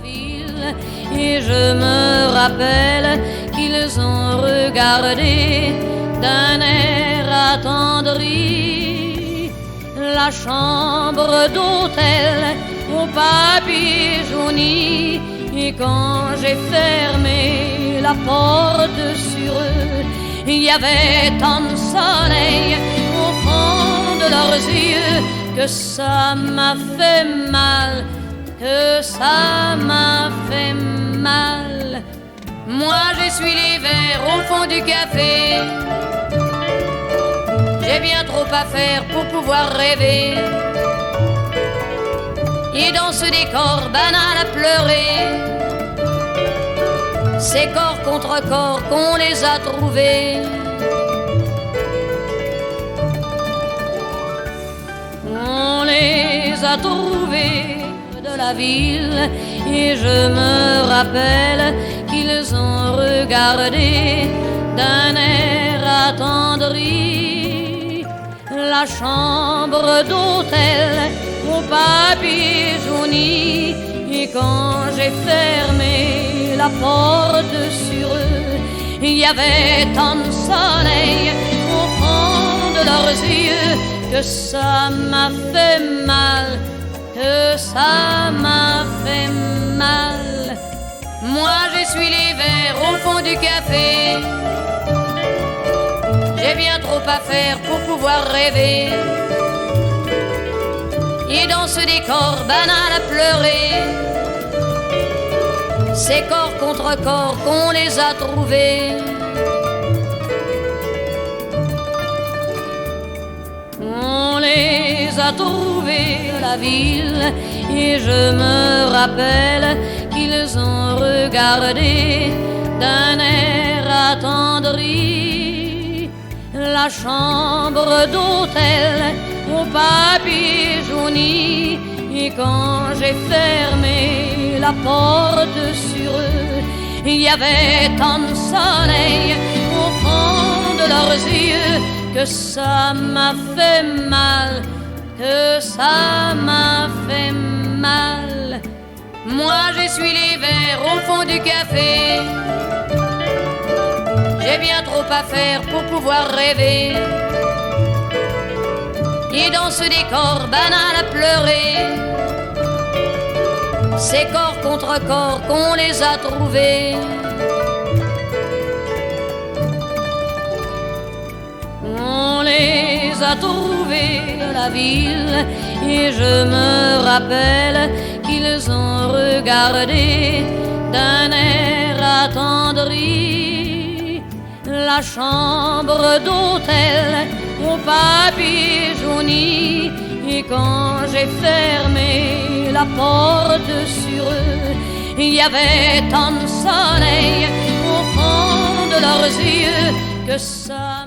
ville et je me rappelle qu'ils ont regardé d'un air attendri la chambre d'hôtel au papier jauni. Et quand j'ai fermé la porte sur eux, il y avait tant de soleil au fond de leurs yeux que ça m'a fait mal, que ça m'a fait mal. Moi j'essuie les verres au fond du café. J'ai bien trop à faire pour pouvoir rêver. Et dans ce décor banal à pleurer, c'est corps contre corps qu'on les a trouvés. On les a trouvés de la ville et je me rappelle qu'ils ont regardé d'un air attendri la chambre d'hôtel au papier jauni. Et quand j'ai fermé la porte sur eux, il y avait tant de soleil au fond de leurs yeux que ça m'a fait mal, que ça m'a fait mal. Moi j'essuie les verres au fond du café. J'ai bien trop à faire pour pouvoir rêver. Et dans ce décor banal à pleurer, c'est corps contre corps qu'on les a trouvés. On les a trouvés à la ville et je me rappelle qu'ils ont regardé d'un air attendri la chambre d'hôtel au papier jauni. Et quand j'ai fermé la porte sur eux, il y avait tant de soleil au fond de leurs yeux que ça m'a fait mal, que ça m'a fait mal. Moi j'essuie les verres au fond du café. J'ai bien trop à faire pour pouvoir rêver. Et dans ce décor banal à pleurer, c'est corps contre corps qu'on les a trouvés. On les a trouvés à la ville et je me rappelle qu'ils ont regardé d'un air attendri la chambre d'hôtel au papier jauni. Et quand j'ai fermé la porte sur eux, il y avait tant de soleil au fond de leurs yeux que ça